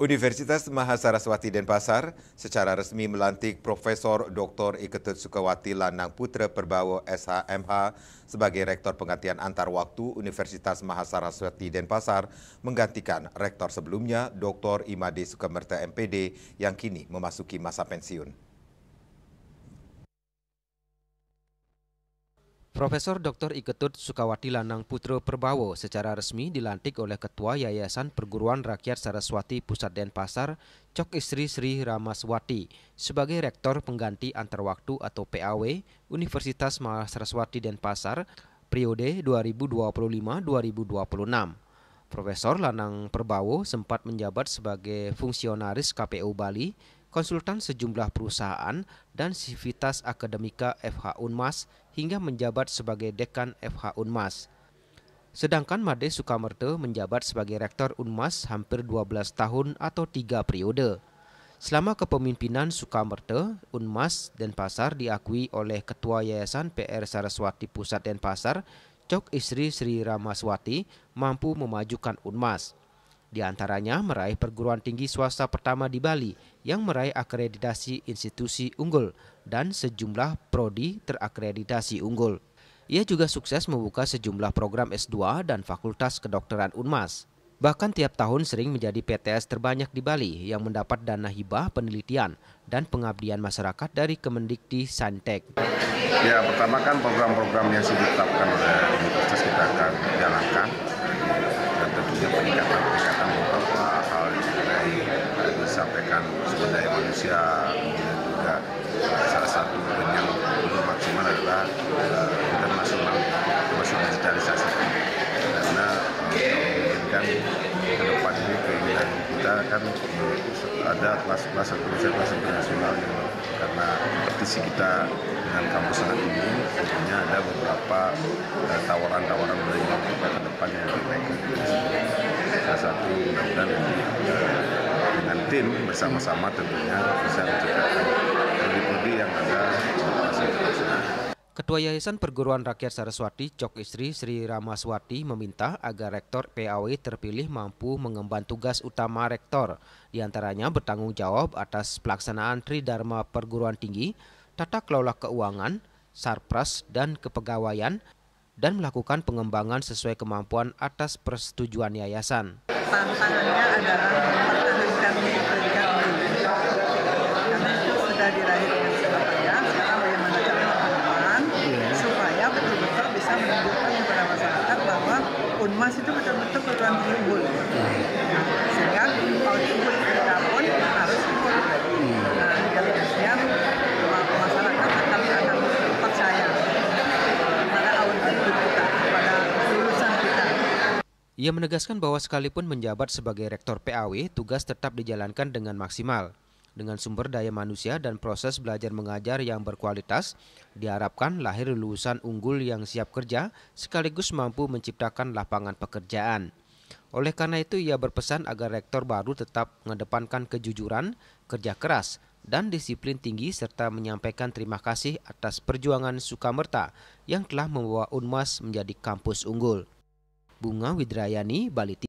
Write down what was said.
Universitas Mahasaraswati Denpasar secara resmi melantik Profesor Dr. Iketut Sukawati Lanang Putra Perbawa SHMH sebagai Rektor Penggantian Antar Waktu Universitas Mahasaraswati Denpasar menggantikan Rektor sebelumnya Dr. Imade Sukamerta MPD yang kini memasuki masa pensiun. Profesor Dr. Iketut Sukawati Lanang Putra Perbawa secara resmi dilantik oleh Ketua Yayasan Perguruan Rakyat Saraswati Pusat Denpasar, Cok Istri Sri Ramaswati, sebagai Rektor Pengganti Antar Waktu atau PAW Universitas Mahasaraswati Denpasar periode 2025-2026. Profesor Lanang Perbawa sempat menjabat sebagai fungsionaris KPU Bali, konsultan sejumlah perusahaan, dan Sivitas Akademika FH Unmas hingga menjabat sebagai Dekan FH Unmas. Sedangkan Made Sukamerta menjabat sebagai Rektor Unmas hampir 12 tahun atau 3 periode. Selama kepemimpinan Sukamerta, Unmas Denpasar diakui oleh Ketua Yayasan PR Saraswati Pusat Denpasar, Cok Istri Sri Ramaswati, mampu memajukan Unmas. Di antaranya meraih perguruan tinggi swasta pertama di Bali yang meraih akreditasi institusi unggul dan sejumlah prodi terakreditasi unggul. Ia juga sukses membuka sejumlah program S2 dan Fakultas Kedokteran Unmas. Bahkan tiap tahun sering menjadi PTS terbanyak di Bali yang mendapat dana hibah penelitian dan pengabdian masyarakat dari Kemendikti Saintek. Ya, pertama kan program-program yang sudah ditetapkan oleh universitas kita akan jalankan. Dan tentunya peningkatan beberapa hal yang disampaikan sumber daya manusia, kemudian juga salah satu yang belum maksimal adalah internasional digitalisasi, karena menginginkan ke depan ini keinginan kita kan ada kelas-kelas internasional yang karena kompetisi kita dengan kampus saat ini tentunya ada beberapa tawaran-tawaran dari kita ke depan yang lebih baik. Salah satu mudah-mudahan dengan tim bersama-sama tentunya bisa menciptakan prodi-prodi yang ada di internasional. Ketua Yayasan Perguruan Rakyat Saraswati, Cok Istri Sri Ramaswati, meminta agar Rektor PAW terpilih mampu mengemban tugas utama Rektor, diantaranya bertanggung jawab atas pelaksanaan Tridharma Perguruan Tinggi, tata kelola keuangan, sarpras, dan kepegawaian, dan melakukan pengembangan sesuai kemampuan atas persetujuan yayasan. Tantangannya adalah mempertahankan pendidikan tinggi, karena itu sudah diraih dengan segala payah. Sekarang bagaimana cara pengembangan supaya betul-betul bisa menunjukkan kepada masyarakat bahwa Unmas itu betul-betul perguruan tinggi unggul. Sehingga output kita pun harus unggul. Nah, dengan demikian masyarakat akan percaya pada output kita, pada lulusan kita. Ia menegaskan bahwa sekalipun menjabat sebagai Rektor PAW, tugas tetap dijalankan dengan maksimal. Dengan sumber daya manusia dan proses belajar mengajar yang berkualitas, diharapkan lahir lulusan unggul yang siap kerja sekaligus mampu menciptakan lapangan pekerjaan. Oleh karena itu, ia berpesan agar Rektor baru tetap mengedepankan kejujuran, kerja keras, dan disiplin tinggi serta menyampaikan terima kasih atas perjuangan Sukamerta yang telah membawa Unmas menjadi kampus unggul. Bunga Widrayani, Bali.